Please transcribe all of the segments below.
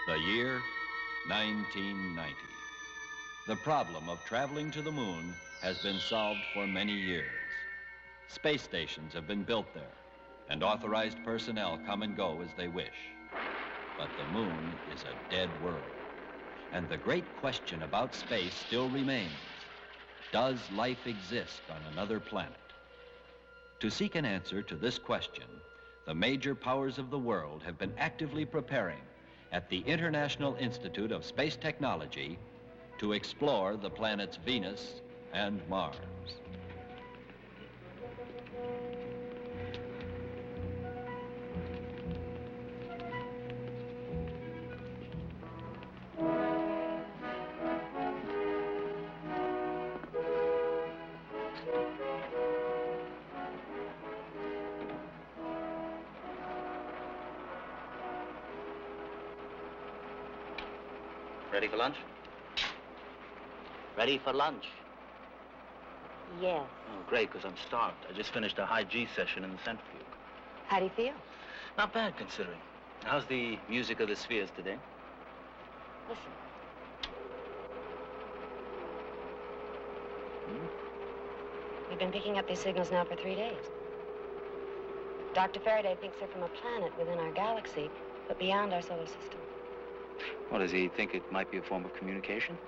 The year 1990. The problem of traveling to the moon has been solved for many years. Space stations have been built there, and authorized personnel come and go as they wish. But the moon is a dead world, and the great question about space still remains. Does life exist on another planet? To seek an answer to this question, the major powers of the world have been actively preparing at the International Institute of Space Technology to explore the planets Venus and Mars. Ready for lunch? Ready for lunch? Yes. Oh, great, because I'm starved. I just finished a high G session in the centrifuge. How do you feel? Not bad, considering. How's the music of the spheres today? Listen. We've been picking up these signals now for 3 days. Dr. Faraday thinks they're from a planet within our galaxy, but beyond our solar system. What, does he think it might be a form of communication?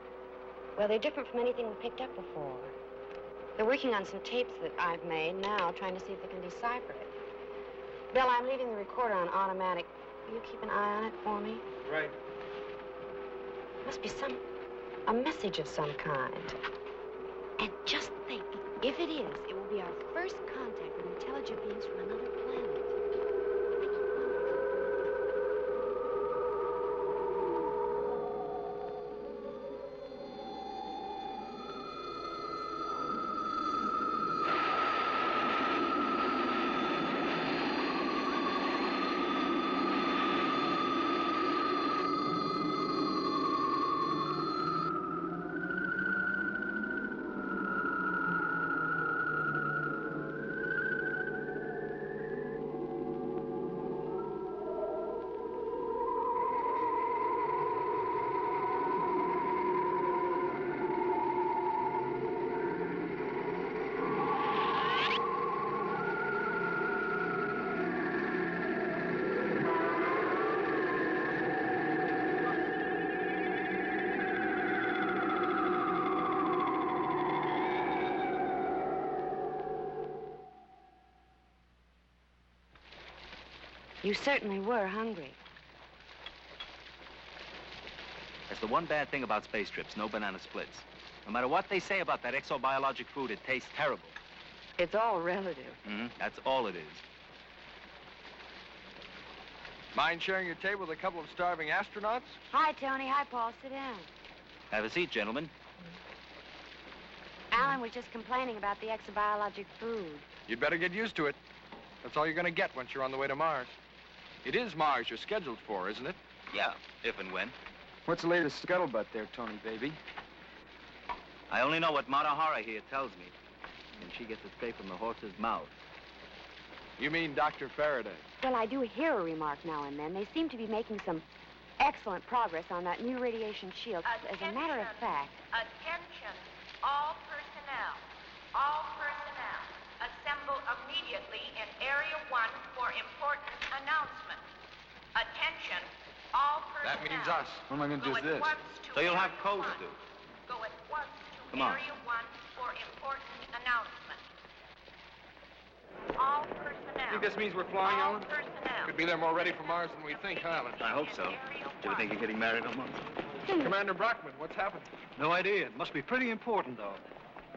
Well, they're different from anything we've picked up before. They're working on some tapes that I've made now, trying to see if they can decipher it. Bill, I'm leaving the recorder on automatic. Will you keep an eye on it for me? Right. Must be a message of some kind. And just think, if it is, it will be our first contact with intelligent beings from another planet. You certainly were hungry. That's the one bad thing about space trips, no banana splits. No matter what they say about that exobiologic food, it tastes terrible. It's all relative. That's all it is. Mind sharing your table with a couple of starving astronauts? Hi, Tony. Hi, Paul. Sit down. Have a seat, gentlemen. Alan was just complaining about the exobiologic food. You'd better get used to it. That's all you're going to get once you're on the way to Mars. It is Mars you're scheduled for, isn't it? Yeah, if and when. What's the latest scuttlebutt there, Tony, baby? I only know what Matahara here tells me. And she gets it straight from the horse's mouth. You mean Dr. Faraday? Well, I do hear a remark now and then. They seem to be making some excellent progress on that new radiation shield. As a matter of fact... Attention, all personnel. All personnel. Assemble immediately in Area 1 for important announcement. Attention, all personnel. That means us. What am I going to do with this? So you'll have codes to. Go at once to Come on. Area 1 for important announcement. All personnel. Think this means we're flying, All Alan? personnel. Could be they're more ready for Mars than we think, huh, Alan? I hope so. Do you think you're getting married on Mars? Commander Brockman, what's happened? No idea. It must be pretty important, though.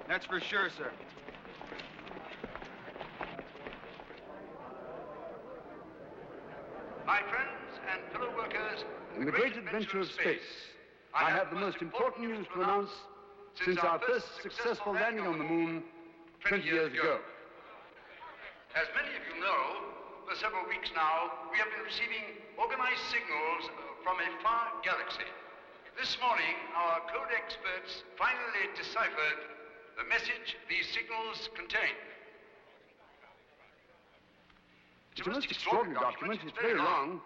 That's for sure, sir. My friends and fellow workers, In the great adventure of space, I have the most important news to announce since our first successful landing on the moon 20 years ago. As many of you know, for several weeks now, we have been receiving organized signals from a far galaxy. This morning, our code experts finally deciphered the message these signals contain. It's a most extraordinary document. It's very long.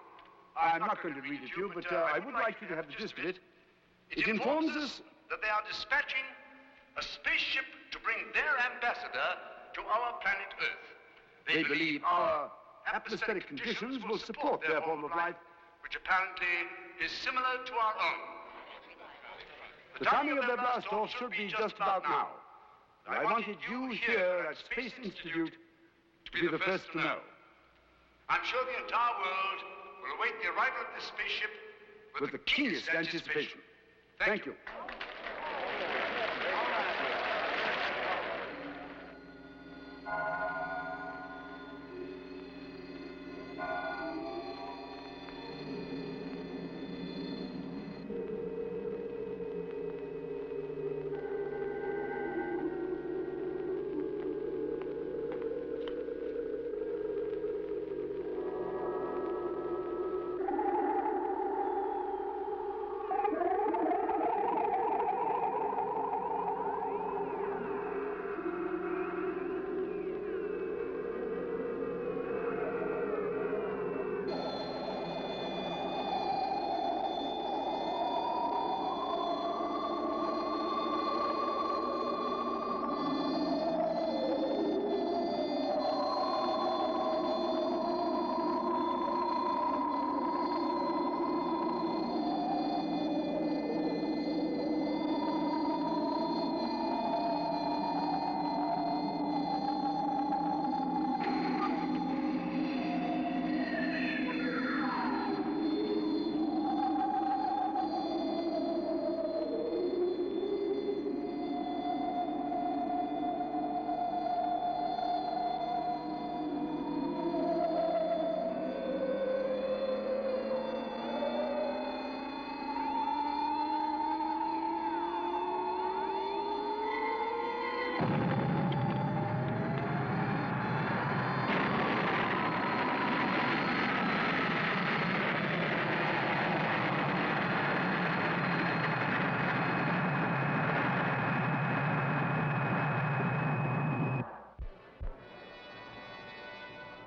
I'm not going to read it to you, but I would like you to have the gist of it. It informs us that they are dispatching a spaceship to bring their ambassador to our planet Earth. they believe our atmospheric conditions will support their form of life. which apparently is similar to our own. The timing of their blast off should be just about now. I wanted you here at Space Institute to be the first to know. I'm sure the entire world will await the arrival of this spaceship With the keenest anticipation. Thank you.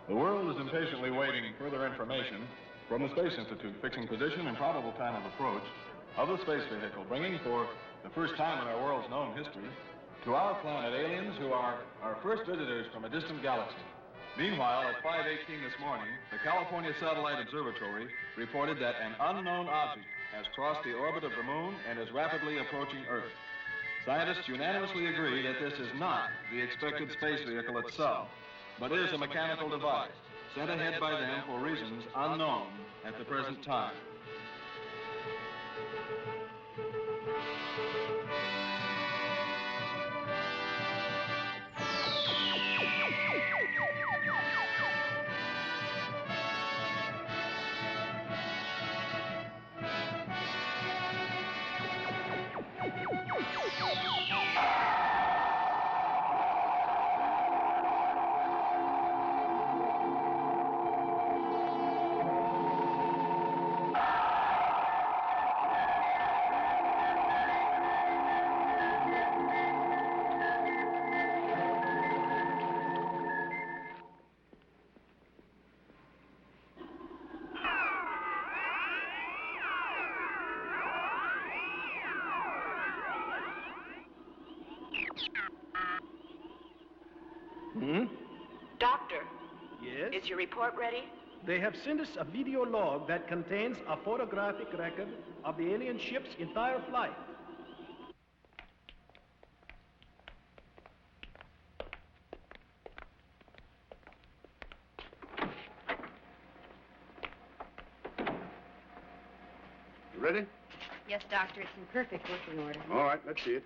The world is impatiently waiting further information from the Space Institute, fixing position and probable time of approach of the space vehicle, bringing for the first time in our world's known history to our planet aliens who are our first visitors from a distant galaxy. Meanwhile, at 5:18 this morning, the California Satellite Observatory reported that an unknown object has crossed the orbit of the moon and is rapidly approaching Earth. Scientists unanimously agree that this is not the expected space vehicle itself, but is a mechanical device, sent ahead by them for reasons unknown at the present time. Doctor, Yes? is your report ready? They have sent us a video log that contains a photographic record of the alien ship's entire flight. You ready? Yes, Doctor, it's in perfect working order. All right, let's see it.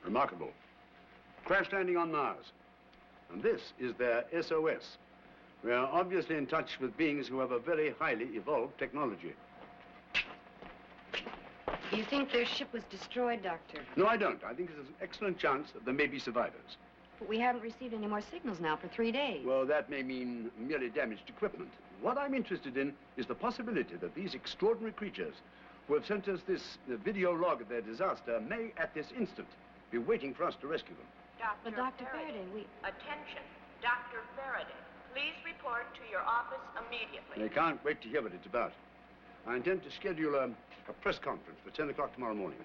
Remarkable. Crash landing on Mars. And this is their SOS. We are obviously in touch with beings who have a very highly evolved technology. You think their ship was destroyed, Doctor? No, I don't. I think there's an excellent chance that there may be survivors. But we haven't received any more signals now for 3 days. Well, that may mean merely damaged equipment. What I'm interested in is the possibility that these extraordinary creatures who have sent us this video log of their disaster may, at this instant, be waiting for us to rescue them. But Dr. Faraday, Attention, Dr. Faraday. Please report to your office immediately. They can't wait to hear what it's about. I intend to schedule a press conference for 10 o'clock tomorrow morning.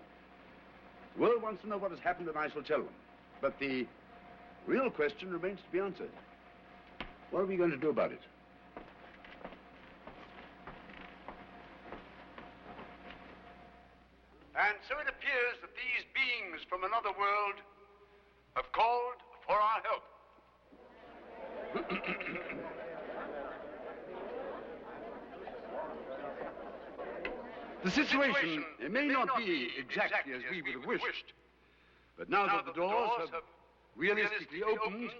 The world wants to know what has happened, and I shall tell them. But the real question remains to be answered. What are we going to do about it? And so it appears that these beings from another world have called for our help. The situation may not be exactly as we would have wished, but now that the doors have realistically opened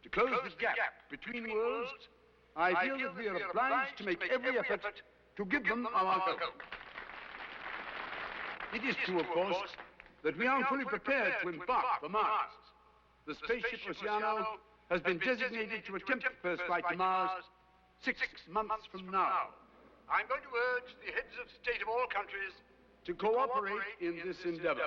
to close the gap between worlds, I feel that we are obliged to make every effort to give them our help. It is true, of course, that we are fully prepared to embark for Mars. The spaceship Oceano has been designated to attempt the first flight to Mars 6 months from now. I'm going to urge the heads of state of all countries to cooperate in this endeavor.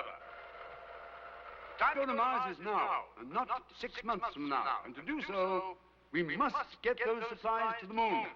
Time to go to Mars is now, and not 6 months from now. And to do so, we must get those supplies to the moon.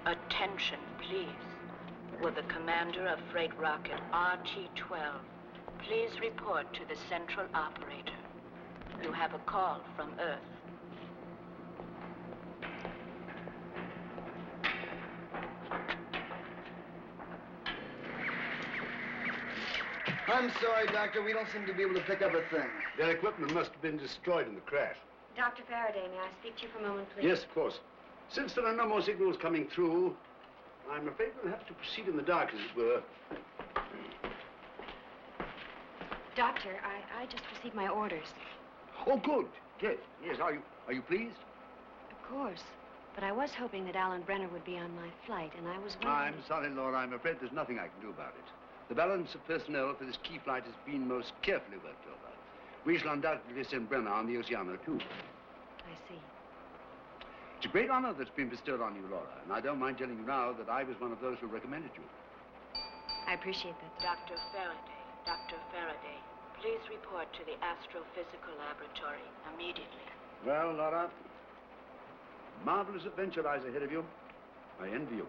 Attention, please. Will the commander of freight rocket RT-12 please report to the central operator? You have a call from Earth. I'm sorry, Doctor. We don't seem to be able to pick up a thing. Their equipment must have been destroyed in the crash. Dr. Faraday, may I speak to you for a moment, please? Yes, of course. Since there are no more signals coming through, I'm afraid we'll have to proceed in the dark, as it were. Doctor, I just received my orders. Oh, good. Yes, yes. Are you pleased? Of course. But I was hoping that Alan Brenner would be on my flight, and I was wondering... I'm sorry, Laura. I'm afraid there's nothing I can do about it. The balance of personnel for this key flight has been most carefully worked over. We shall undoubtedly send Brenner on the Oceano, too. I see. It's a great honor that's been bestowed on you, Laura, and I don't mind telling you now that I was one of those who recommended you. I appreciate that. Dr. Faraday, please report to the astrophysical laboratory immediately. Well, Laura, marvelous adventure lies ahead of you. I envy you.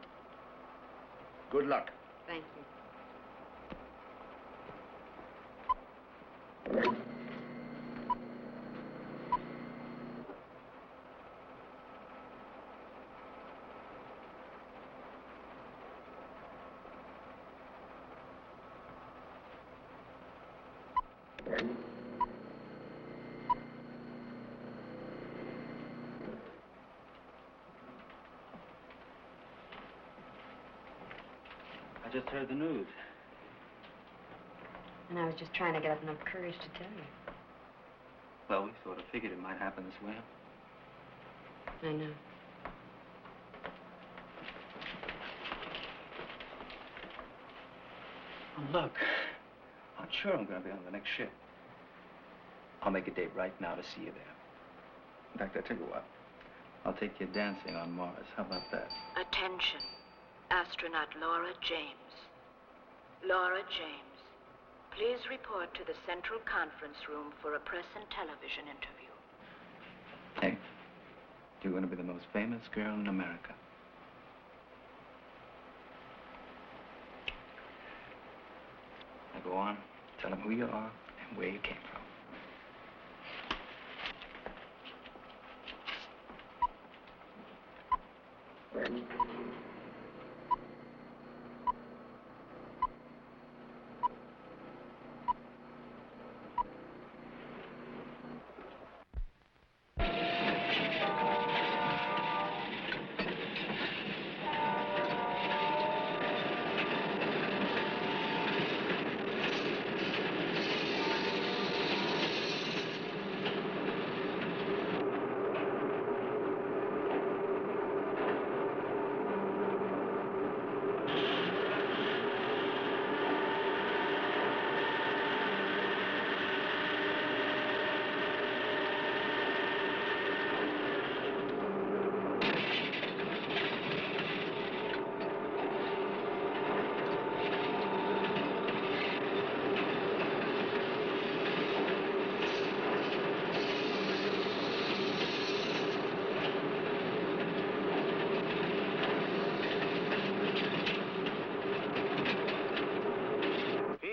Good luck. Thank you. I just heard the news. And I was just trying to get up enough courage to tell you. Well, we sort of figured it might happen this way. I know. Oh, look. I'm sure I'm going to be on the next ship. I'll make a date right now to see you there. In fact, I tell you what. I'll take you dancing on Mars. How about that? Attention. Astronaut Laura James. Laura James, please report to the Central Conference Room for a press and television interview. Hey, you're going to be the most famous girl in America. Now go on, tell them who you are and where you came from.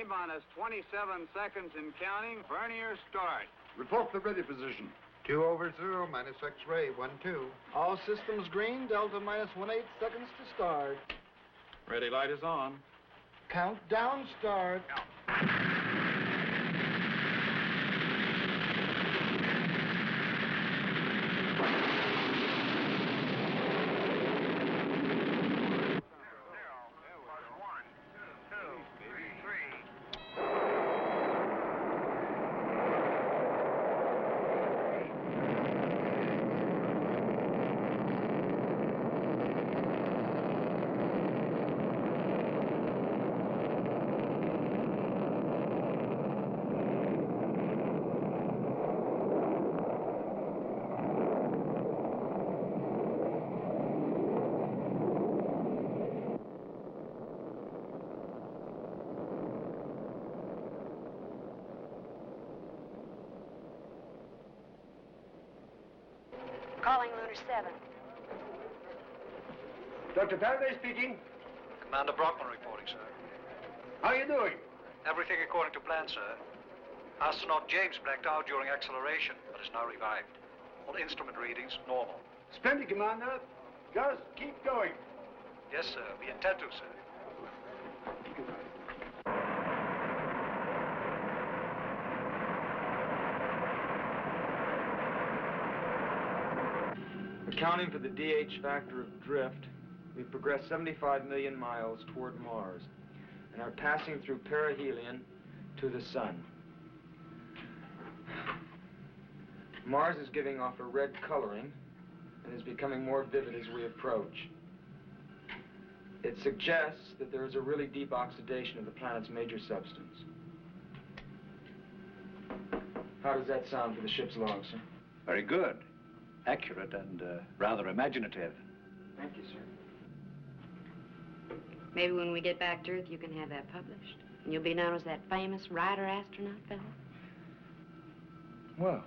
Minus 27 seconds and counting. Vernier start. Report the ready position. 2 over 0, minus X-ray, 1-2. All systems green, Delta minus 1/8 seconds to start. Ready light is on. Countdown start. Calling Lunar 7. Dr. Faraday speaking. Commander Brockman reporting, sir. How are you doing? Everything according to plan, sir. Astronaut James blacked out during acceleration, but is now revived. All instrument readings, normal. Splendid, Commander. Just keep going. Yes, sir. We intend to, sir. Accounting for the DH factor of drift, we've progressed 75 million miles toward Mars and are passing through perihelion to the sun. Mars is giving off a red coloring and is becoming more vivid as we approach. It suggests that there is a really deep oxidation of the planet's major substance. How does that sound for the ship's log, sir? Very good. Accurate and rather imaginative. Thank you, sir. Maybe when we get back to Earth, you can have that published. And you'll be known as that famous writer-astronaut fellow. Well,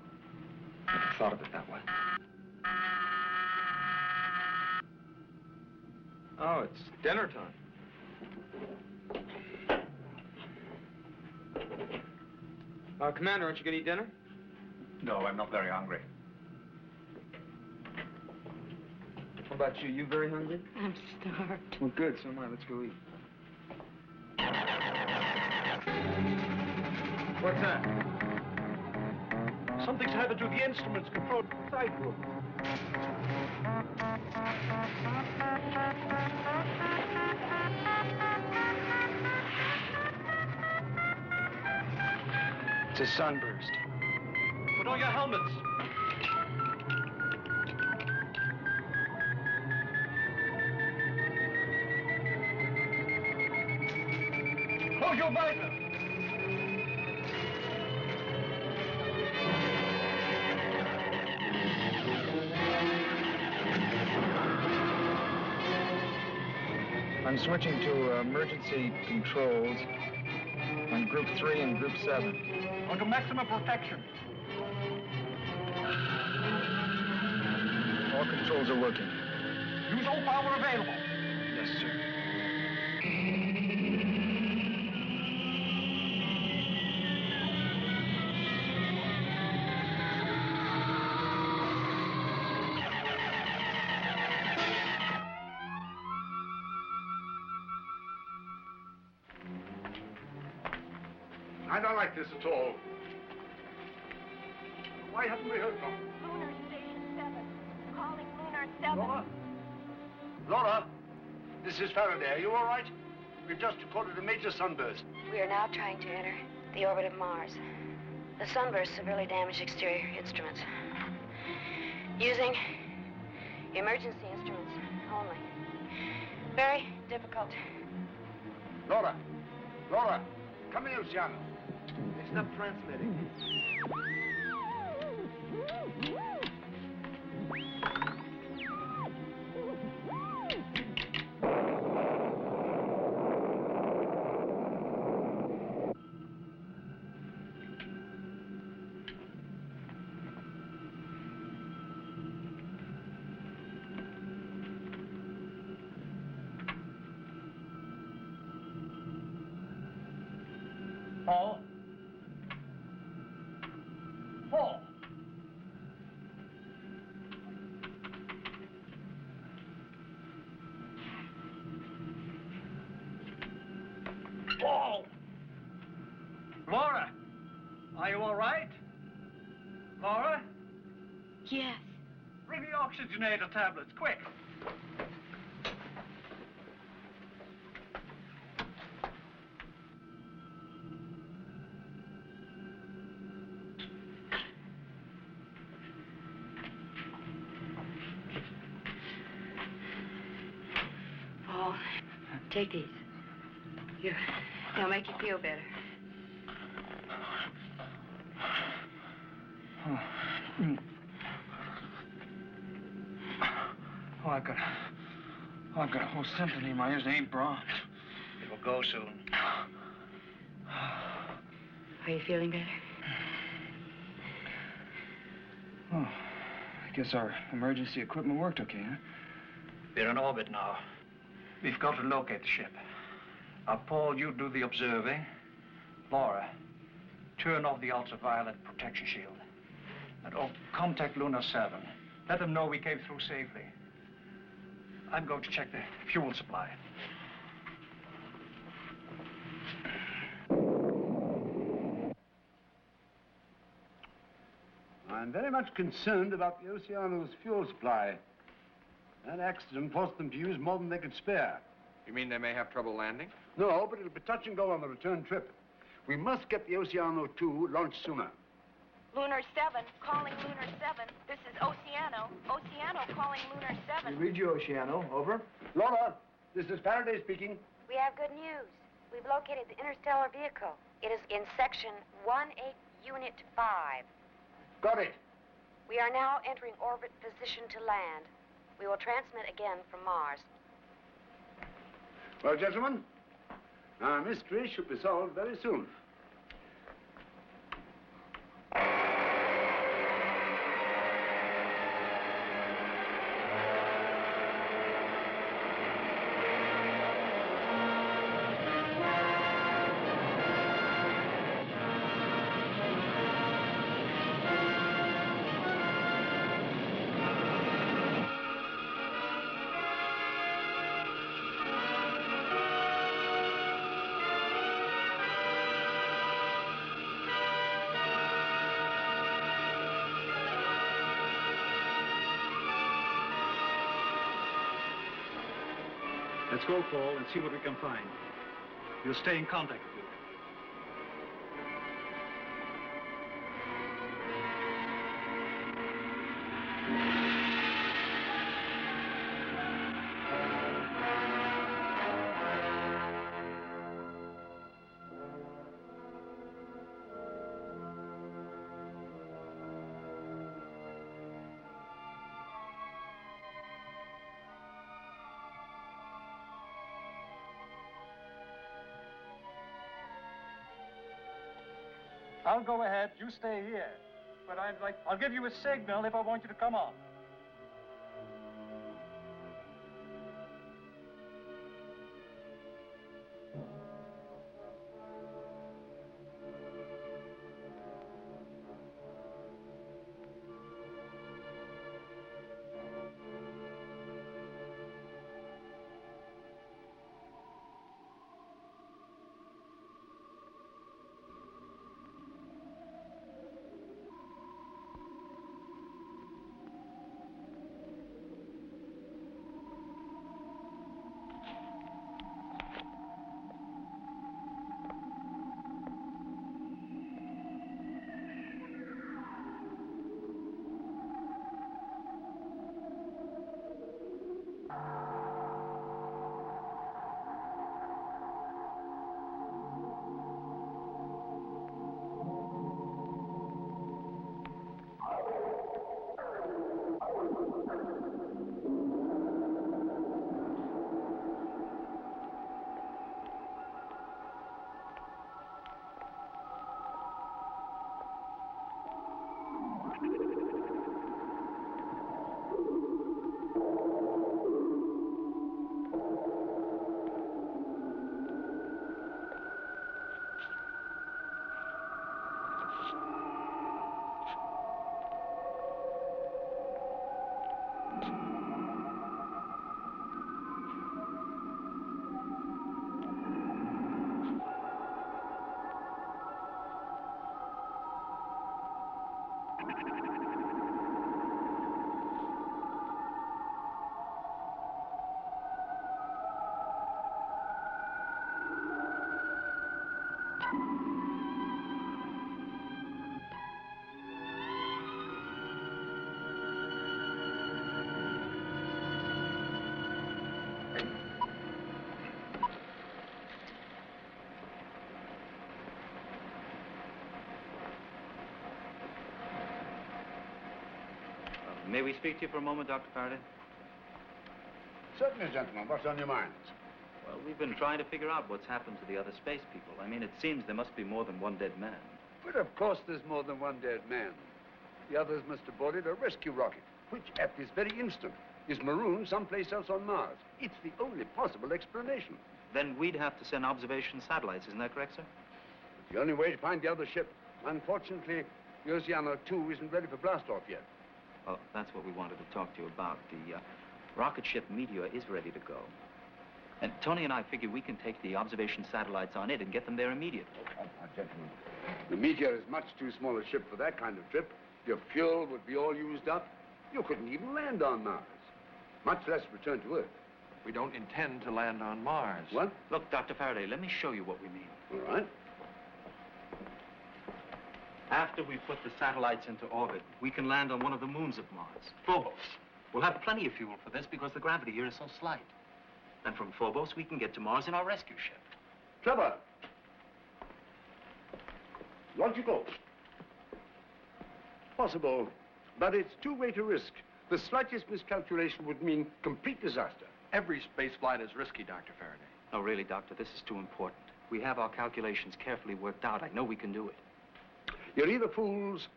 I never thought of it that way. Oh, it's dinner time. Commander, aren't you going to eat dinner? No, I'm not very hungry. How about you? You very hungry? I'm starved. Well, good. So am I. Let's go eat. What's that? Something's happened to the instruments control side room. It's a sunburst. Put on your helmets. Close your visor. I'm switching to emergency controls on Group 3 and Group 7. On to maximum protection. All controls are working. Use all power available. Yes, sir. I don't like this at all. Why haven't we heard from them? Lunar Station 7. Calling Lunar 7. Laura? Laura? This is Faraday. Are you all right? We've just recorded a major sunburst. We are now trying to enter the orbit of Mars. The sunburst severely damaged exterior instruments. Using emergency instruments only. Very difficult. Laura? Laura? Come here, Luciano. It's not transmitting. Paul? Paul? Paul! Laura, are you all right? Laura? Yes. Bring the oxygenator tablets, quick. Paul, take these. They'll make you feel better. Oh, I've got a whole symphony in my ears. They ain't Brahms. It will go soon. Are you feeling better? Oh, I guess our emergency equipment worked okay, huh? We're in orbit now. We've got to locate the ship. Now, Paul, you do the observing. Laura, turn off the ultraviolet protection shield. And contact Lunar 7. Let them know we came through safely. I'm going to check the fuel supply. I'm very much concerned about the Oceano's fuel supply. That accident forced them to use more than they could spare. You mean they may have trouble landing? No, but it'll be touch and go on the return trip. We must get the Oceano 2 launched sooner. Lunar 7, calling Lunar 7. This is Oceano. Oceano calling Lunar 7. We read you, Oceano. Over. Laura, this is Faraday speaking. We have good news. We've located the interstellar vehicle. It is in section 18, unit 5. Got it. We are now entering orbit position to land. We will transmit again from Mars. Well, gentlemen, our mystery should be solved very soon. Let's go, Paul, and see what we can find. We'll stay in contact with you. I'll go ahead. You stay here. But I'll give you a signal if I want you to come on. May we speak to you for a moment, Dr. Faraday? Certainly, gentlemen. What's on your minds? Well, we've been trying to figure out what's happened to the other space people. I mean, it seems there must be more than one dead man. But of course there's more than one dead man. The others must have boarded a rescue rocket, which at this very instant is marooned someplace else on Mars. It's the only possible explanation. Then we'd have to send observation satellites, isn't that correct, sir? It's the only way to find the other ship. Unfortunately, the Oceano 2 isn't ready for blastoff yet. Well, that's what we wanted to talk to you about. The rocket ship Meteor is ready to go. And Tony and I figure we can take the observation satellites on it and get them there immediately. Gentlemen, the Meteor is much too small a ship for that kind of trip. Your fuel would be all used up. You couldn't even land on Mars, much less return to Earth. We don't intend to land on Mars. What? Look, Dr. Faraday, let me show you what we mean. All right. After we put the satellites into orbit, we can land on one of the moons of Mars, Phobos. We'll have plenty of fuel for this because the gravity here is so slight. And from Phobos, we can get to Mars in our rescue ship. Clever. Logical. Possible, but it's too great a risk. The slightest miscalculation would mean complete disaster. Every space flight is risky, Dr. Faraday. No, really, Doctor, this is too important. We have our calculations carefully worked out. I know we can do it. You're either fools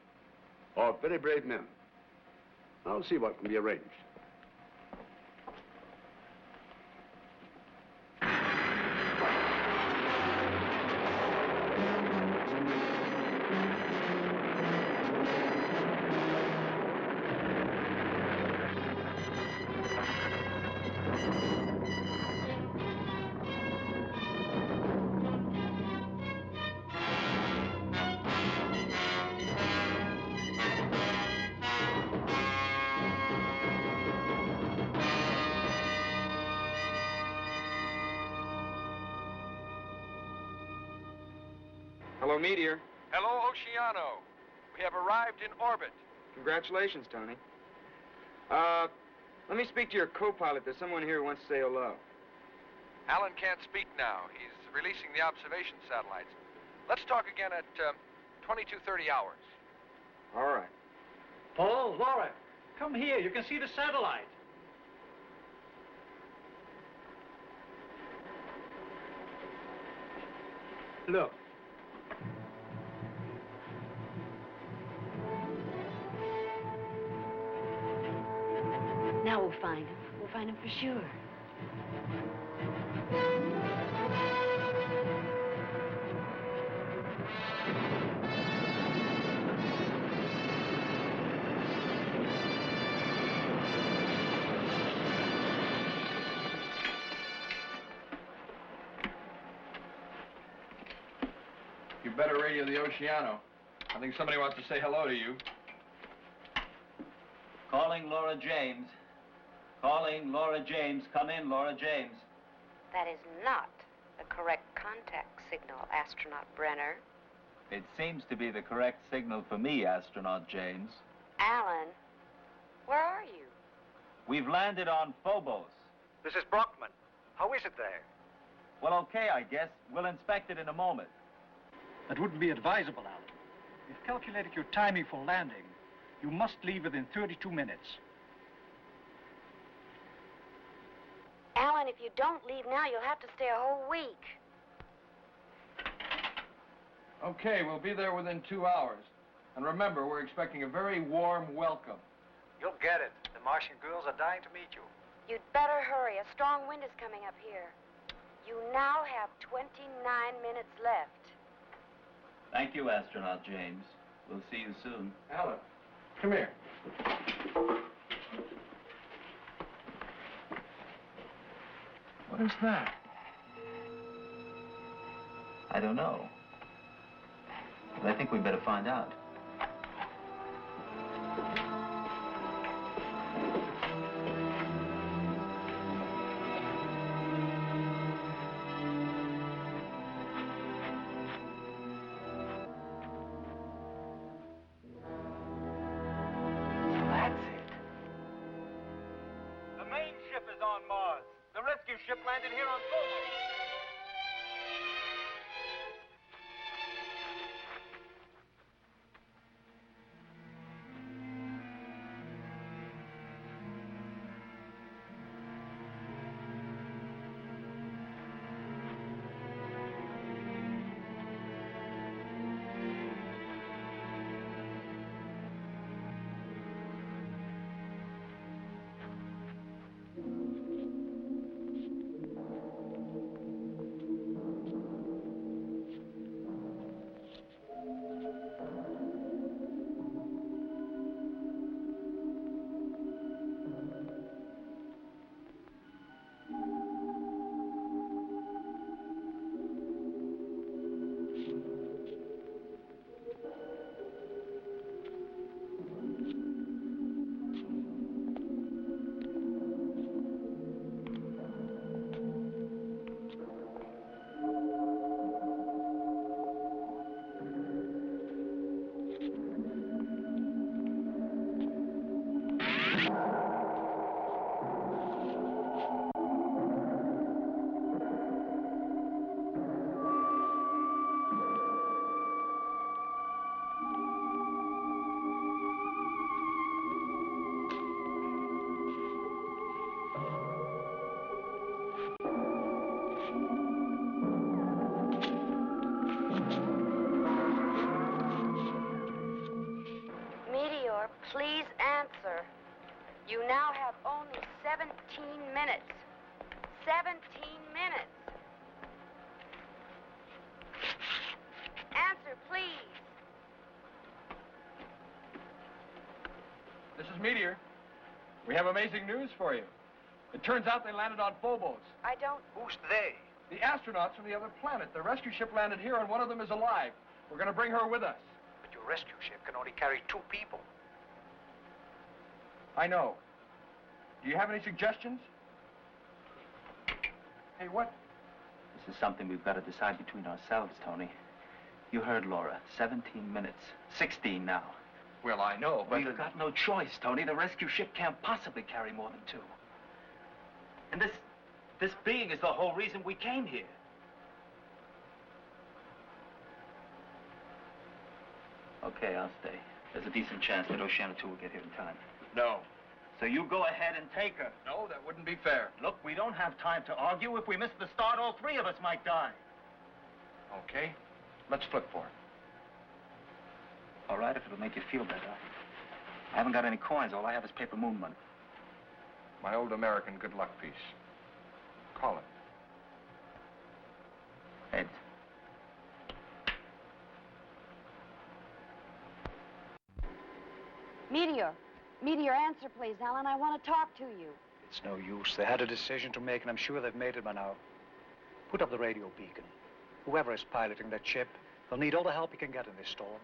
or very brave men. I'll see what can be arranged. Hello, Meteor. Hello, Oceano. We have arrived in orbit. Congratulations, Tony. Let me speak to your co-pilot. There's someone here who wants to say hello. Alan can't speak now. He's releasing the observation satellites. Let's talk again at 22:30 hours. All right. Paul, Laura, come here. You can see the satellite. Look. Now we'll find him. We'll find him for sure. You better radio the Oceano. I think somebody wants to say hello to you. Calling Laura James. Calling Laura James. Come in, Laura James. That is not the correct contact signal, Astronaut Brenner. It seems to be the correct signal for me, Astronaut James. Alan, where are you? We've landed on Phobos. This is Brockman. How is it there? Well, okay, I guess. We'll inspect it in a moment. That wouldn't be advisable, Alan. We've calculated your timing for landing. You must leave within 32 minutes. Alan, if you don't leave now, you'll have to stay a whole week. Okay, we'll be there within 2 hours. And remember, we're expecting a very warm welcome. You'll get it. The Martian girls are dying to meet you. You'd better hurry. A strong wind is coming up here. You now have 29 minutes left. Thank you, Astronaut James. We'll see you soon. Alan, come here. What is that? I don't know. But I think we'd better find out. That's it. The main ship is on Mars. The rescue ship landed here on Phobos. now have only 17 minutes. 17 minutes. Answer, please. This is Meteor. We have amazing news for you. It turns out they landed on Phobos. I don't... Who's they? The astronauts from the other planet. The rescue ship landed here, and one of them is alive. We're going to bring her with us. But your rescue ship can only carry 2 people. I know. Do you have any suggestions? Hey, what? This is something we've got to decide between ourselves, Tony. You heard Laura. 17 minutes. 16 now. Well, I know, but... We've got no choice, Tony. The rescue ship can't possibly carry more than 2. And this being is the whole reason we came here. Okay, I'll stay. There's a decent chance that Oceana 2 will get here in time. No. So you go ahead and take her. No, that wouldn't be fair. Look, we don't have time to argue. If we miss the start, all 3 of us might die. Okay. Let's flip for it. All right, if it'll make you feel better. I haven't got any coins. All I have is paper moon money. My old American good luck piece. Call it. Heads. Meteor. Meteor, answer, please, Alan. I want to talk to you. It's no use. They had a decision to make, and I'm sure they've made it by now. Put up the radio beacon. Whoever is piloting that ship, they'll need all the help he can get in this storm.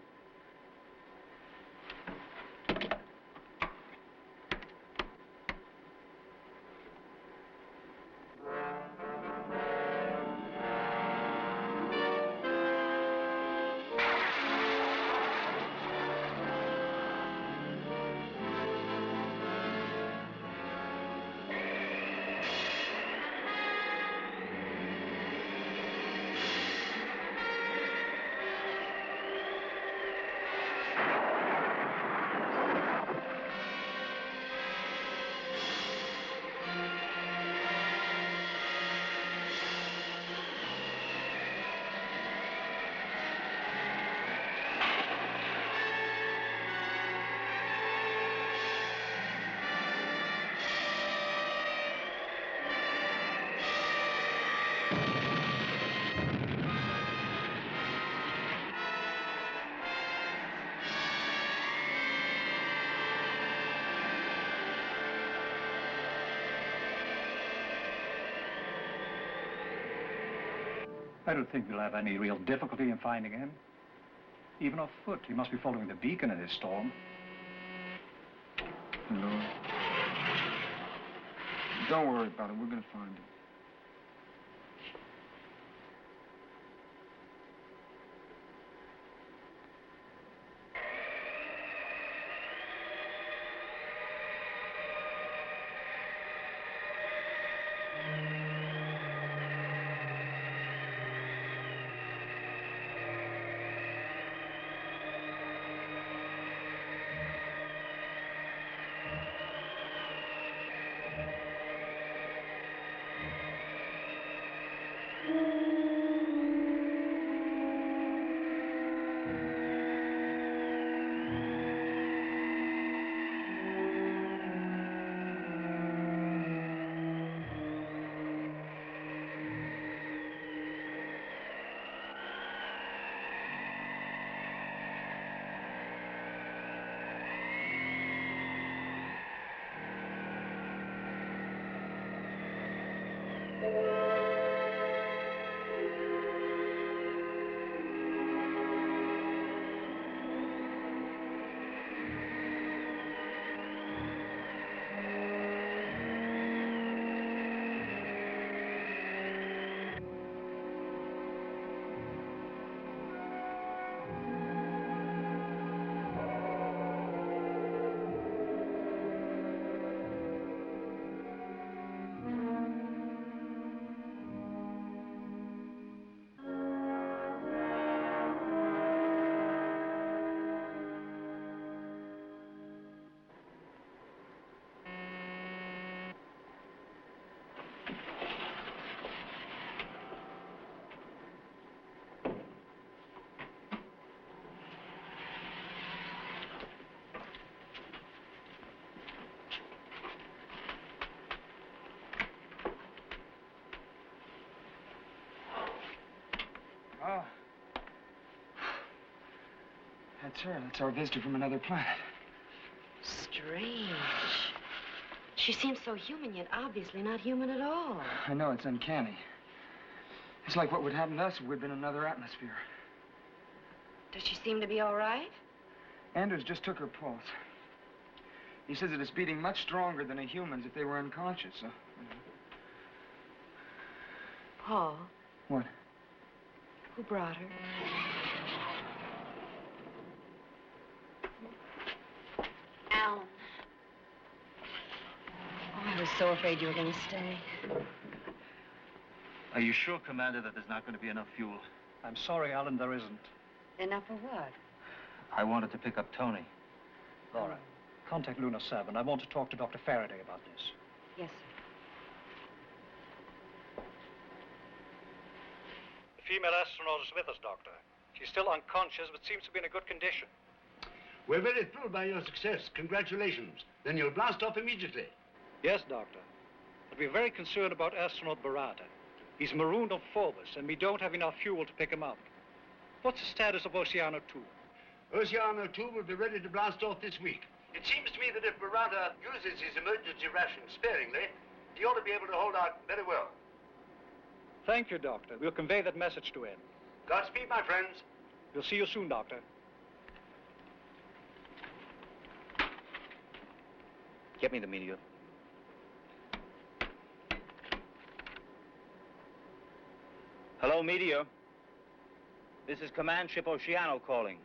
I don't think we'll have any real difficulty in finding him. Even on foot, he must be following the beacon in this storm. No. Don't worry about it. We're going to find him. That's her. That's our visitor from another planet. Strange. She seems so human, yet obviously not human at all. I know, it's uncanny. It's like what would happen to us if we'd been in another atmosphere. Does she seem to be all right? Anders just took her pulse. He says that it's beating much stronger than a human's if they were unconscious. So, Paul. What? Who brought her? Alan. Oh, I was so afraid you were going to stay. Are you sure, Commander, that there's not going to be enough fuel? I'm sorry, Alan, there isn't. Enough for what? I wanted to pick up Tony. Laura, contact Luna 7. I want to talk to Dr. Faraday about this. Yes, sir. The female astronaut is with us, Doctor. She's still unconscious, but seems to be in a good condition. We're very thrilled by your success. Congratulations. Then you'll blast off immediately. Yes, Doctor. But we're very concerned about astronaut Barata. He's marooned on Phobos, and we don't have enough fuel to pick him up. What's the status of Oceano 2? Oceano 2 will be ready to blast off this week. It seems to me that if Barata uses his emergency ration sparingly, he ought to be able to hold out very well. Thank you, Doctor. We'll convey that message to him. Godspeed, my friends. We'll see you soon, Doctor. Get me the meteor. Hello, Meteor. This is Command Ship Oceano calling.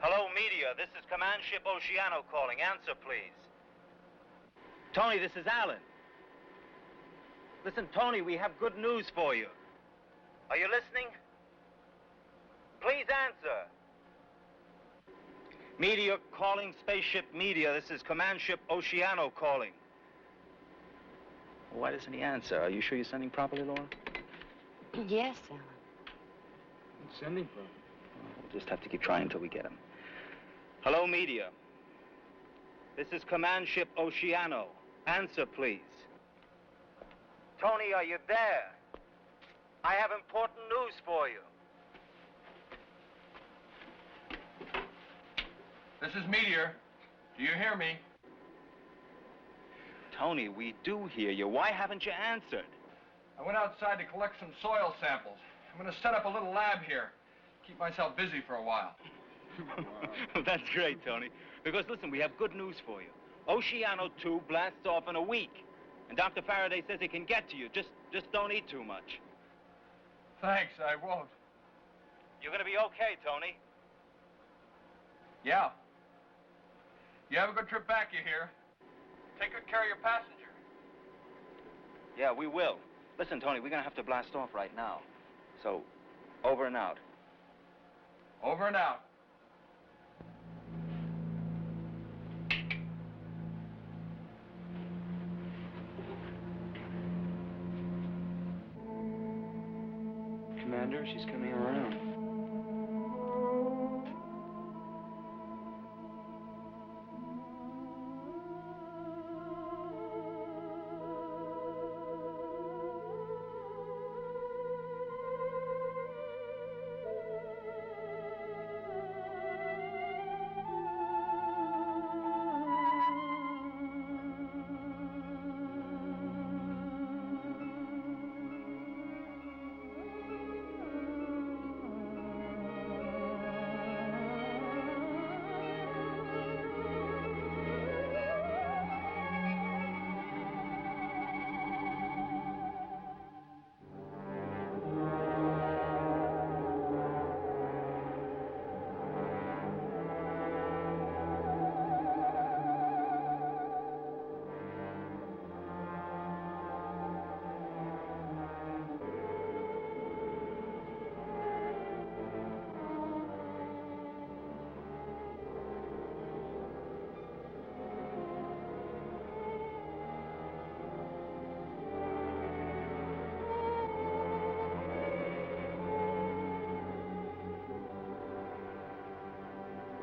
Hello, Meteor. This is Command Ship Oceano calling. Answer, please. Tony, this is Alan. Listen, Tony, we have good news for you. Are you listening? Please answer. Meteor calling Spaceship Meteor. This is Command Ship Oceano calling. Why doesn't he answer? Are you sure you're sending properly, Laura? Yes, Alan. It's sending for him. We'll just have to keep trying until we get him. Hello, Meteor. This is Command Ship Oceano. Answer, please. Tony, are you there? I have important news for you. This is Meteor. Do you hear me? Tony, we do hear you. Why haven't you answered? I went outside to collect some soil samples. I'm going to set up a little lab here. Keep myself busy for a while. That's great, Tony. Because, listen, we have good news for you. Oceano 2 blasts off in a week. And Dr. Faraday says it can get to you. Just don't eat too much. Thanks, I won't. You're going to be okay, Tony. Yeah. You have a good trip back, you hear? Take good care of your passenger. Yeah, we will. Listen, Tony, we're going to have to blast off right now. So, over and out. Over and out. Commander, she's coming around.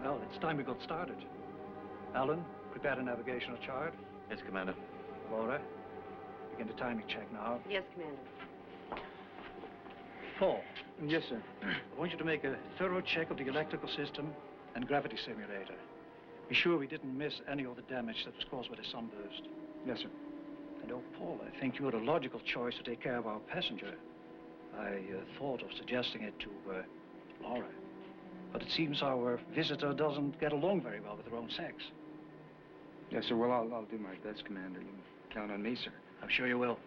Well, it's time we got started. Alan, prepare a navigational chart. Yes, Commander. Laura, begin the timing check now. Yes, Commander. 4, Yes, sir. I want you to make a thorough check of the electrical system and gravity simulator. Be sure we didn't miss any of the damage that was caused by the sunburst. Yes, sir. And oh, Paul, I think you're the logical choice to take care of our passenger. I thought of suggesting it to Laura. But it seems our visitor doesn't get along very well with her own sex. Yes, sir. Well, I'll do my best, Commander. You can count on me, sir. I'm sure you will.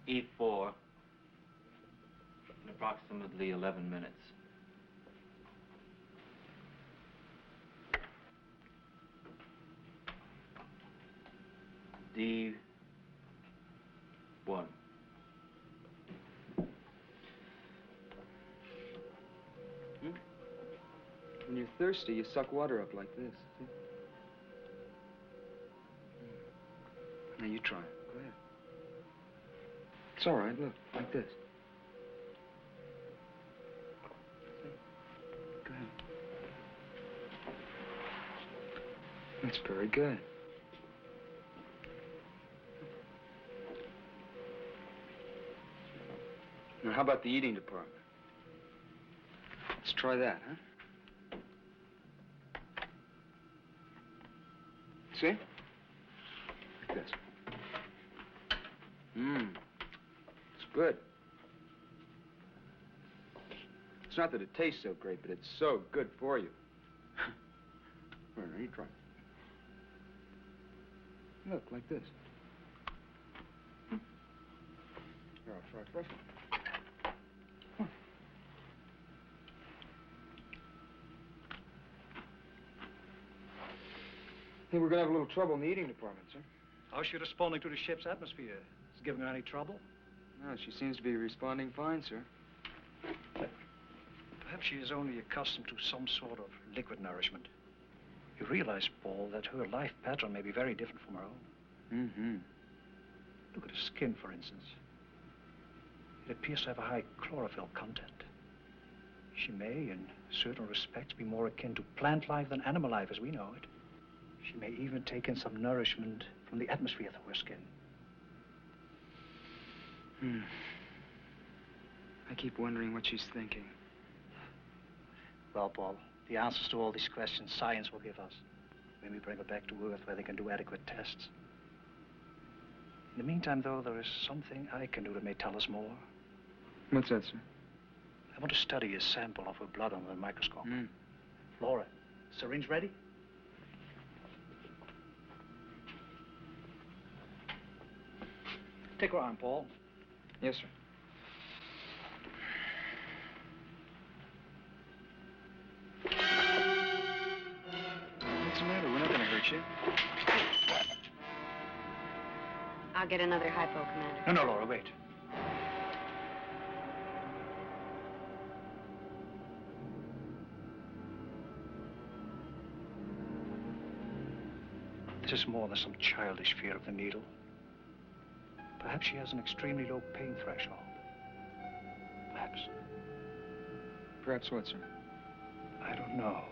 E4 in approximately 11 minutes. D1. When you're thirsty, you suck water up like this. See? Now you try it. Go ahead. It's all right. Look, like this. Go ahead. That's very good. Now, how about the eating department? Let's try that, huh? See? Like this. It's good. It's not that it tastes so great, but it's so good for you. All right, now you try. Look, like this. Here, I'll try first. I think we're going to have a little trouble in the eating department, sir. How's she responding to the ship's atmosphere? Is it giving her any trouble? No, she seems to be responding fine, sir. Perhaps she is only accustomed to some sort of liquid nourishment. You realize, Paul, that her life pattern may be very different from our own. Mm-hmm. Look at her skin, for instance. It appears to have a high chlorophyll content. She may, in certain respects, be more akin to plant life than animal life as we know it. She may even take in some nourishment from the atmosphere through her skin. I keep wondering what she's thinking. Well, Paul, the answers to all these questions science will give us when we bring her back to Earth where they can do adequate tests. In the meantime, though, there is something I can do that may tell us more. What's that, sir? I want to study a sample of her blood under the microscope. Laura, syringe ready? Take her arm, Paul. Yes, sir. What's the matter? We're not going to hurt you. I'll get another hypo, Commander. No, Laura, wait. This is more than some childish fear of the needle. Perhaps she has an extremely low pain threshold. Perhaps. Perhaps what, sir? I don't know.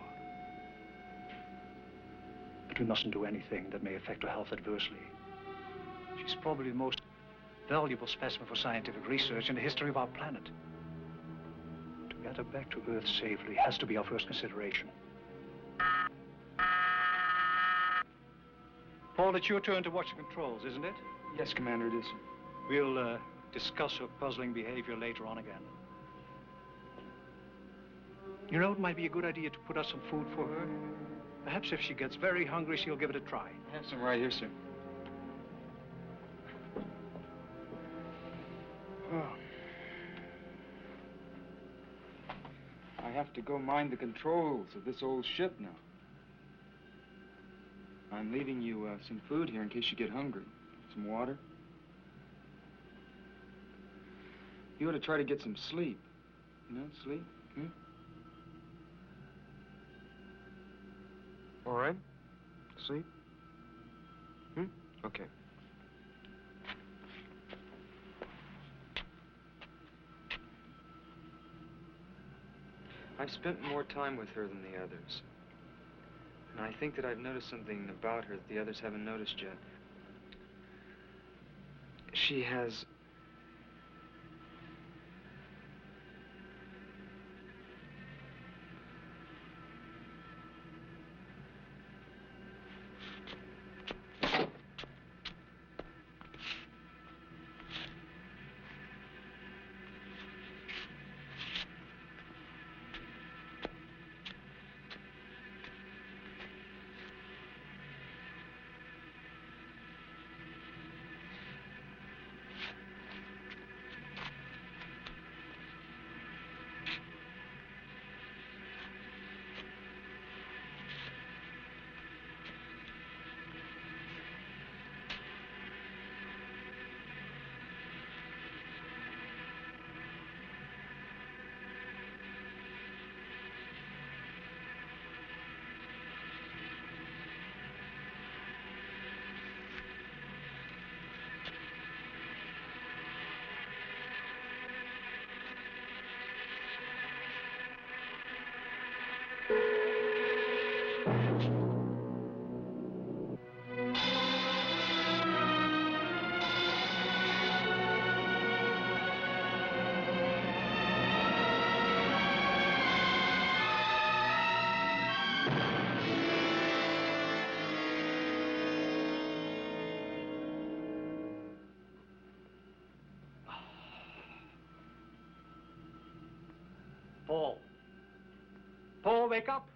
But we mustn't do anything that may affect her health adversely. She's probably the most valuable specimen for scientific research in the history of our planet. To get her back to Earth safely has to be our first consideration. Paul, it's your turn to watch the controls, isn't it? Yes, Commander, it is, sir. We'll discuss her puzzling behavior later on again. You know, it might be a good idea to put out some food for her. Perhaps if she gets very hungry, she'll give it a try. I have some right here, sir. Oh. I have to go mind the controls of this old ship now. I'm leaving you some food here in case you get hungry. Some water. You ought to try to get some sleep. You know, sleep? All right? Sleep? Okay. I've spent more time with her than the others. And I think that I've noticed something about her that the others haven't noticed yet. She has... Paul. Paul, wake up.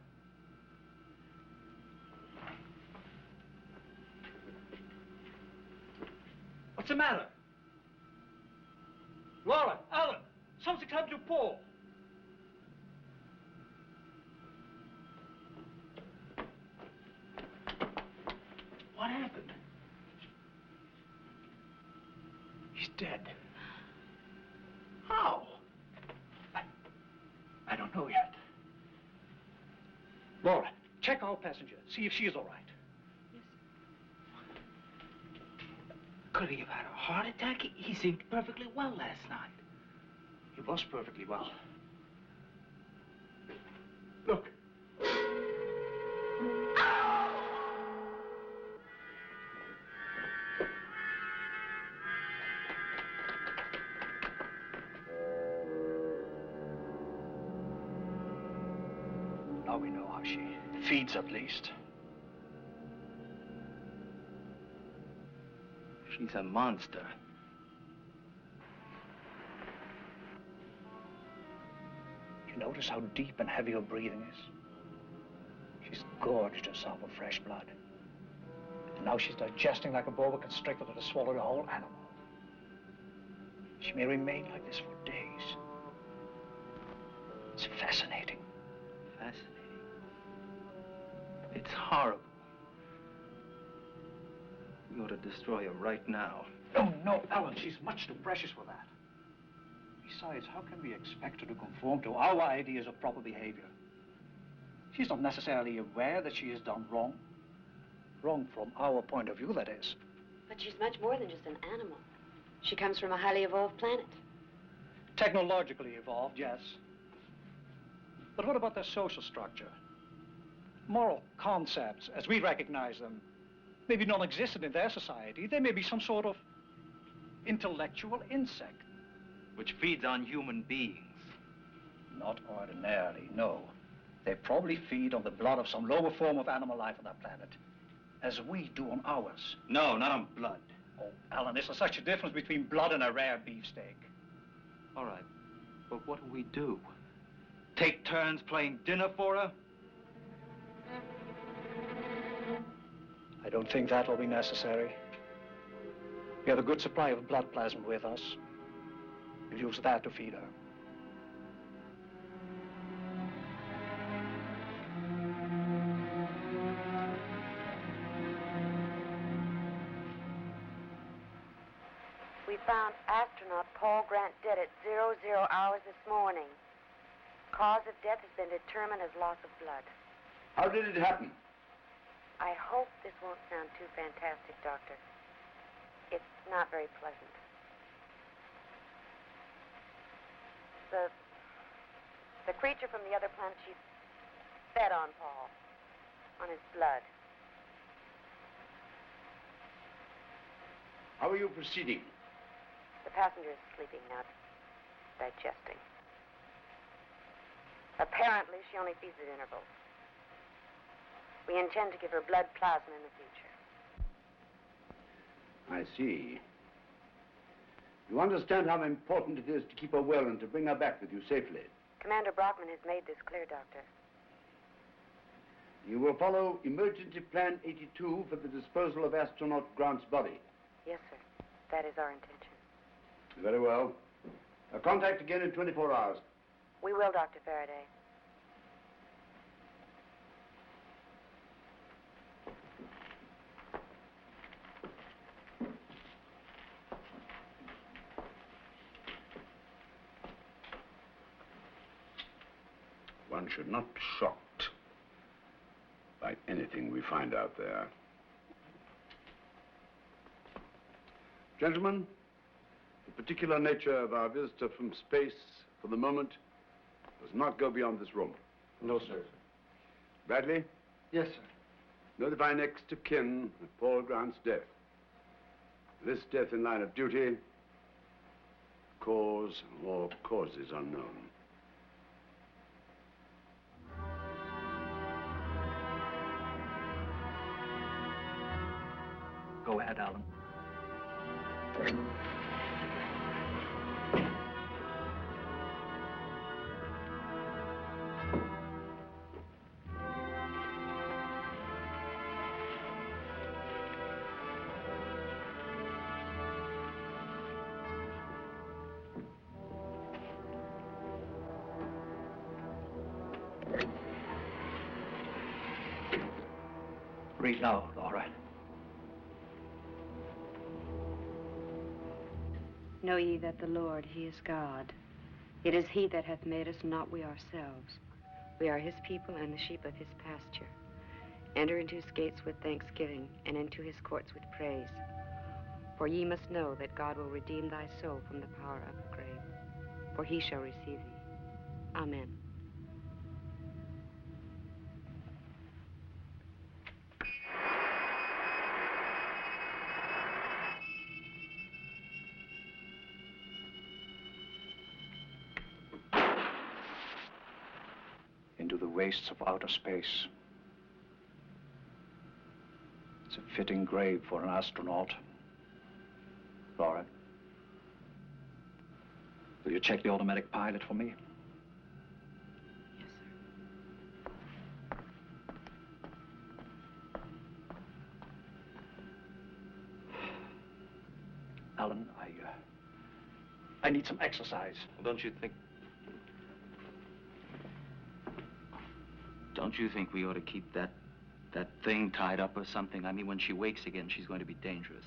What's the matter? Laura, Alan, something's happened to Paul. What happened? He's dead. How? I don't know yet. Laura, check our passenger. See if she's all right. Yes. Could he have had a heart attack? He seemed perfectly well last night. He was perfectly well. Look. Now we know how she feeds, at least. She's a monster. You notice how deep and heavy her breathing is? She's gorged herself with fresh blood. And now she's digesting like a boa constrictor that has swallowed a whole animal. She may remain like this for days. It's fascinating. Fascinating. It's horrible. We ought to destroy her right now. Oh, no, Alan, she's much too precious for that. Besides, how can we expect her to conform to our ideas of proper behavior? She's not necessarily aware that she has done wrong. Wrong from our point of view, that is. But she's much more than just an animal. She comes from a highly evolved planet. Technologically evolved, yes. But what about their social structure? Moral concepts, as we recognize them, may be non-existent in their society. They may be some sort of intellectual insect. Which feeds on human beings. Not ordinarily, no. They probably feed on the blood of some lower form of animal life on that planet, as we do on ours. No, not on blood. Oh, Alan, is there such a difference between blood and a rare beefsteak? All right, but what do we do? Take turns playing dinner for her? I don't think that will be necessary. We have a good supply of blood plasma with us. We'll use that to feed her. We found astronaut Paul Grant dead at 00 hours this morning. Cause of death has been determined as loss of blood. How did it happen? I hope this won't sound too fantastic, Doctor. It's not very pleasant. The creature from the other planet, she's fed on Paul. On his blood. How are you proceeding? The passenger is sleeping now, digesting. Apparently, she only feeds at intervals. We intend to give her blood plasma in the future. I see. You understand how important it is to keep her well and to bring her back with you safely. Commander Brockman has made this clear, Doctor. You will follow Emergency Plan 82 for the disposal of astronaut Grant's body. Yes, sir. That is our intention. Very well. Contact again in 24 hours. We will, Dr. Faraday. One should not be shocked by anything we find out there. Gentlemen, the particular nature of our visitor from space for the moment does not go beyond this room. No, sir. Bradley? Yes, sir. Notify next of kin of Paul Grant's death. This death in line of duty, cause or causes unknown. Go ahead, Alan. Read now, Laura. Know ye that the Lord, he is God. It is he that hath made us, not we ourselves. We are his people and the sheep of his pasture. Enter into his gates with thanksgiving, and into his courts with praise. For ye must know that God will redeem thy soul from the power of the grave. For he shall receive thee. Amen. Into the wastes of outer space. It's a fitting grave for an astronaut. Laura, will you check the automatic pilot for me? Yes, sir. Alan, I need some exercise. Well, don't you think we ought to keep that thing tied up or something? I mean, when she wakes again, she's going to be dangerous.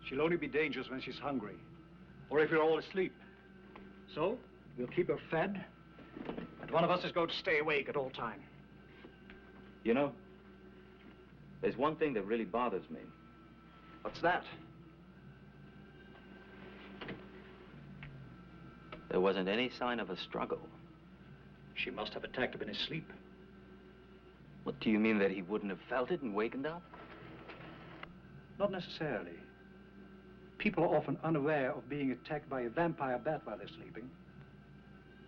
She'll only be dangerous when she's hungry, or if you're all asleep. So, we'll keep her fed, and one of us is going to stay awake at all time. You know, there's one thing that really bothers me. What's that? There wasn't any sign of a struggle. She must have attacked him in his sleep. What do you mean, that he wouldn't have felt it and wakened up? Not necessarily. People are often unaware of being attacked by a vampire bat while they're sleeping.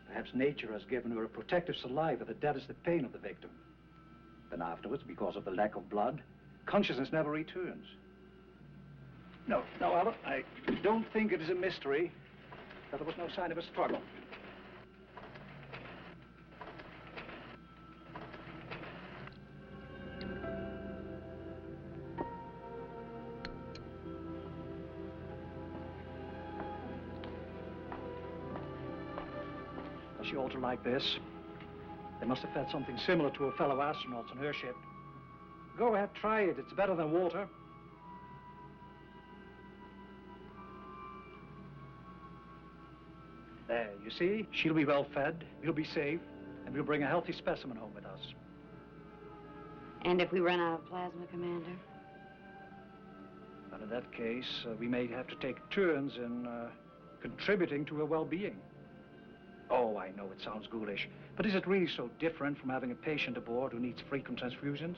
Perhaps nature has given her a protective saliva that deadens the pain of the victim. Then afterwards, because of the lack of blood, consciousness never returns. No, Alan, I don't think it is a mystery that there was no sign of a struggle. She ought to like this. They must have fed something similar to her fellow astronauts on her ship. Go ahead, try it. It's better than water. There, you see? She'll be well fed, we'll be safe, and we'll bring a healthy specimen home with us. And if we run out of plasma, Commander? Well, in that case, we may have to take turns in contributing to her well-being. Oh, I know it sounds ghoulish, but is it really so different from having a patient aboard who needs frequent transfusions?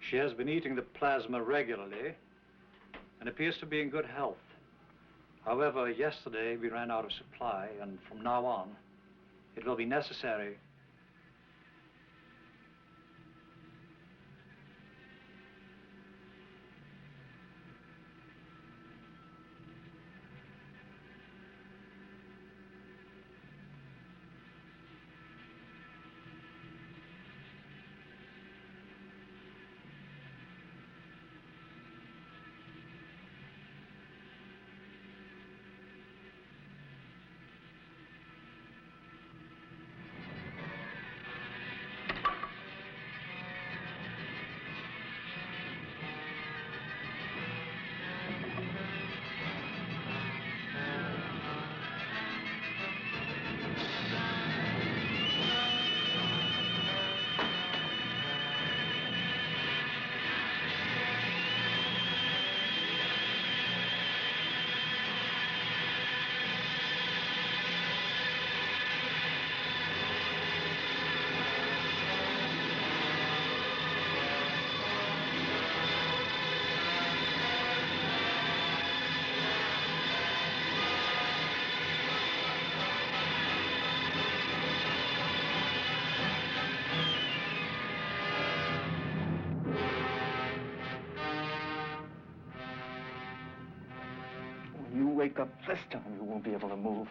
She has been eating the plasma regularly and appears to be in good health. However, yesterday we ran out of supply, and from now on, it will be necessary. Wake up this time, you won't be able to move.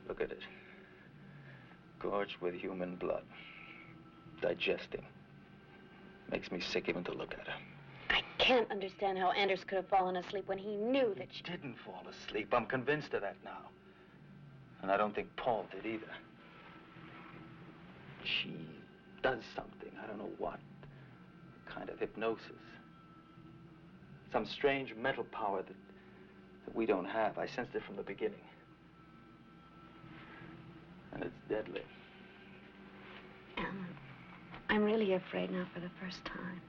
Look at it. Gorged with human blood. Digesting. Makes me sick even to look at her. I can't understand how Anders could have fallen asleep when he knew that she didn't fall asleep. I'm convinced of that now. And I don't think Paul did either. She does something. I don't know what. Kind of hypnosis. Some strange mental power that we don't have. I sensed it from the beginning. And it's deadly. Alan, I'm really afraid now for the first time.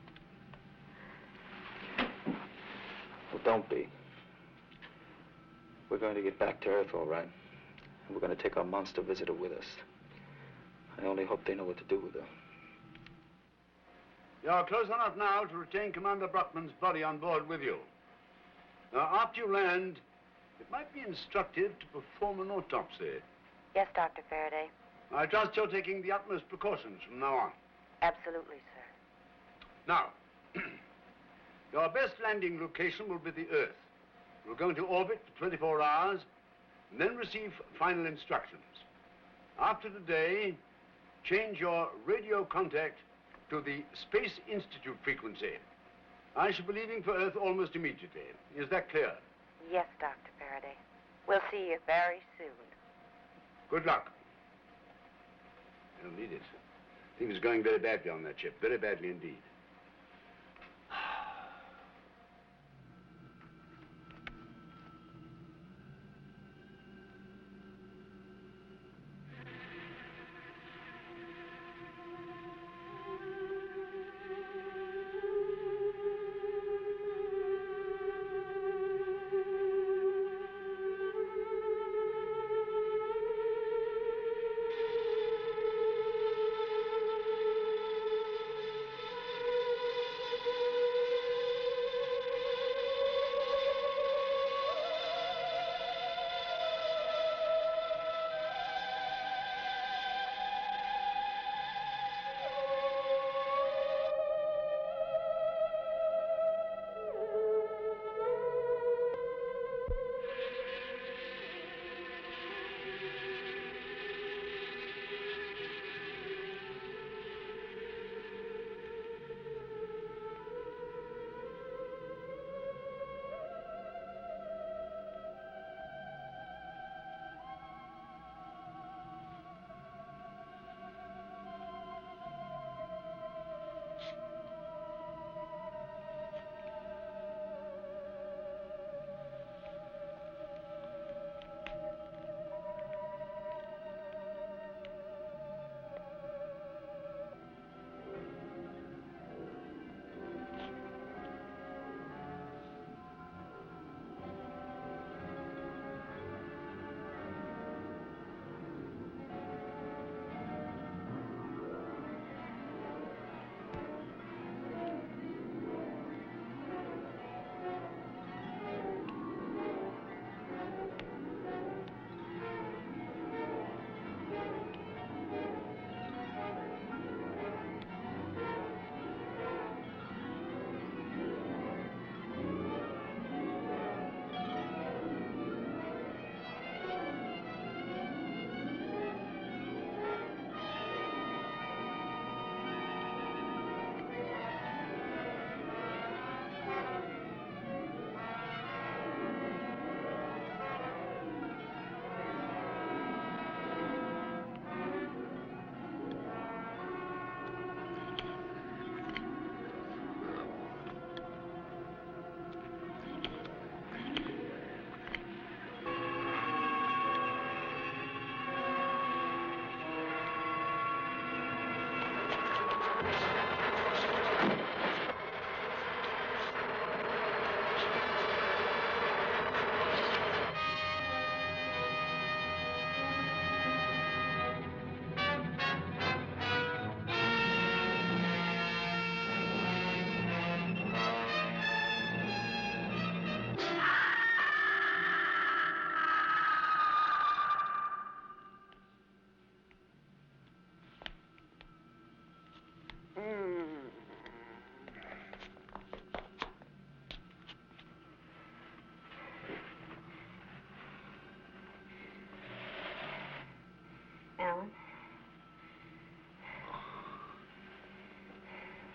Well, don't be. We're going to get back to Earth, all right. And we're going to take our monster visitor with us. I only hope they know what to do with her. You're close enough now to retain Commander Brockman's body on board with you. Now, after you land, it might be instructive to perform an autopsy. Yes, Dr. Faraday. I trust you're taking the utmost precautions from now on. Absolutely, sir. Now, your best landing location will be the Earth. We'll go into orbit for 24 hours, and then receive final instructions. After today, change your radio contact to the Space Institute frequency. I shall be leaving for Earth almost immediately. Is that clear? Yes, Dr. Faraday. We'll see you very soon. Good luck. You'll need it. Things are going very badly on that ship. Very badly indeed.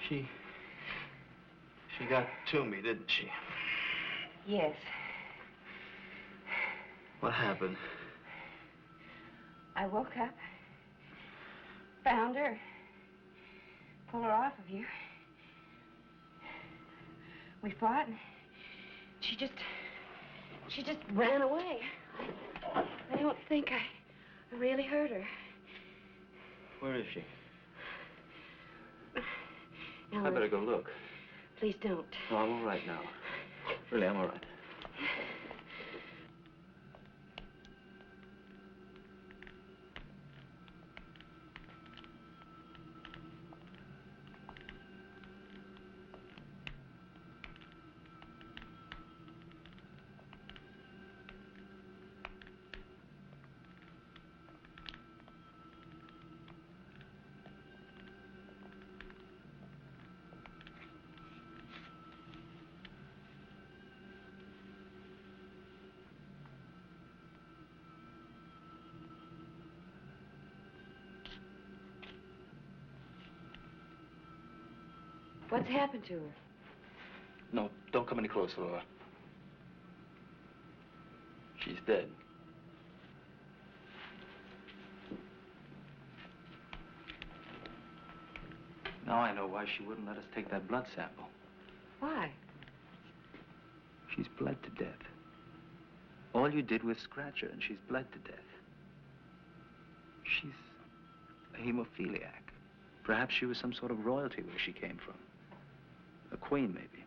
She got to me, didn't she? Yes. What happened? I woke up, found her, pulled her off of you. We fought, and she just ran away. I don't think I really hurt her. Where is she? Ellen, I better go look. please don't. No, I'm all right now. Really, I'm all right. What's happened to her? No, don't come any closer, Laura. She's dead. Now I know why she wouldn't let us take that blood sample. Why? She's bled to death. All you did was scratch her, and she's bled to death. She's a hemophiliac. Perhaps she was some sort of royalty where she came from. A queen, maybe.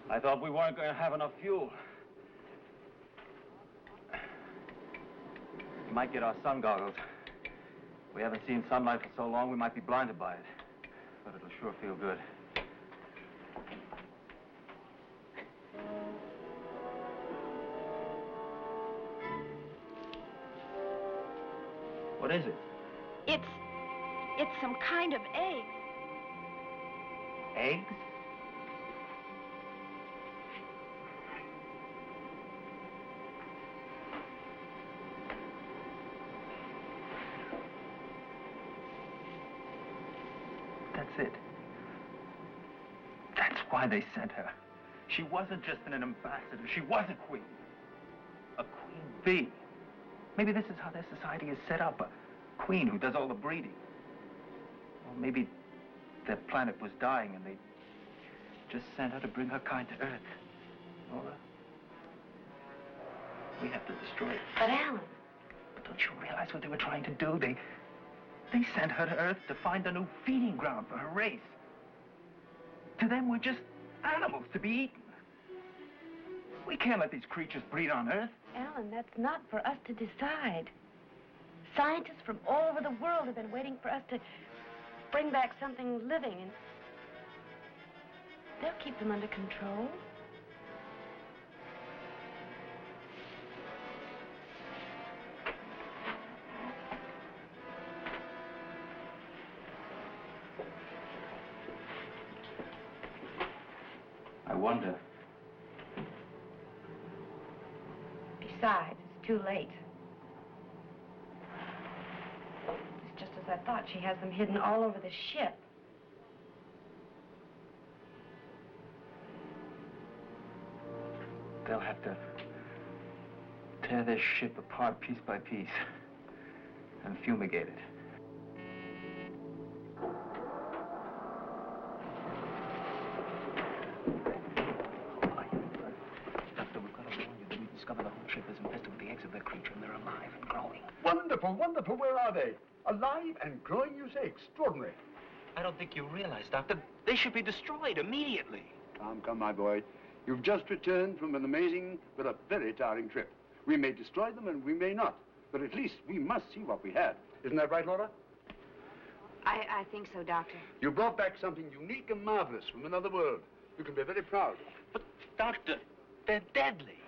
I thought we weren't going to have enough fuel. We might get our sun goggles. We haven't seen sunlight for so long, we might be blinded by it. But it'll sure feel good. What is it? It's some kind of egg. Eggs? That's it. That's why they sent her. She wasn't just an ambassador. She was a queen. A queen bee. Maybe this is how their society is set up. A queen who does all the breeding. Or maybe their planet was dying and they just sent her to bring her kind to Earth. Laura, we have to destroy it. But Alan. But don't you realize what they were trying to do? They sent her to Earth to find a new feeding ground for her race. To them, we're just animals to be eaten. We can't let these creatures breed on Earth. Alan, that's not for us to decide. Scientists from all over the world have been waiting for us to bring back something living, and they'll keep them under control. I wonder. Besides, it's too late. It's just as I thought. She has them hidden all over the ship. They'll have to tear this ship apart piece by piece and fumigate it. The whole ship is infested with the eggs of their creature, and they're alive and growing. Wonderful, wonderful. Where are they? Alive and growing, you say? Extraordinary. I don't think you realize, Doctor, they should be destroyed immediately. Come, my boy. You've just returned from an amazing but a very tiring trip. We may destroy them and we may not, but at least we must see what we had. Isn't that right, Laura? I think so, Doctor. You brought back something unique and marvelous from another world. You can be very proud. But, Doctor, they're deadly.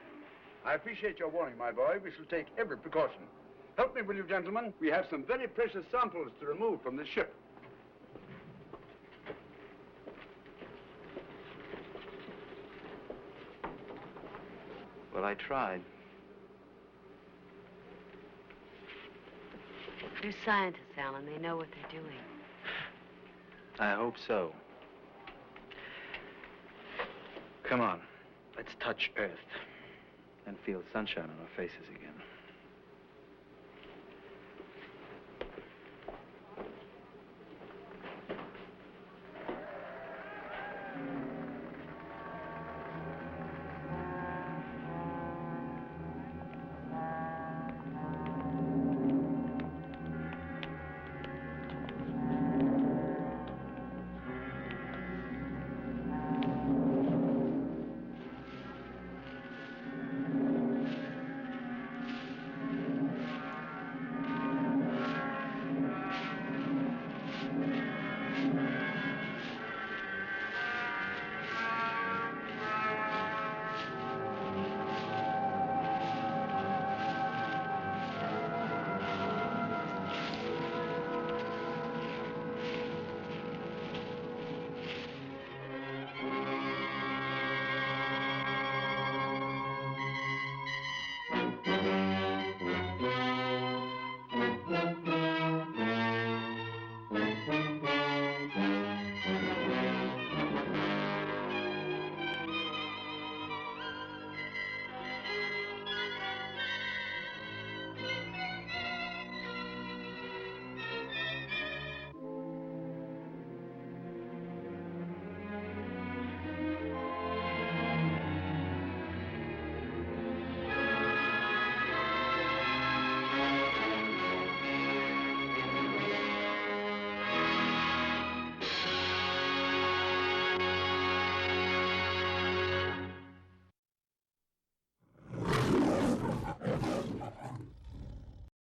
I appreciate your warning, my boy. We shall take every precaution. Help me, will you, gentlemen? We have some very precious samples to remove from this ship. Well, I tried. They're scientists, Alan. They know what they're doing. I hope so. Come on. Let's touch Earth and feel sunshine on our faces again.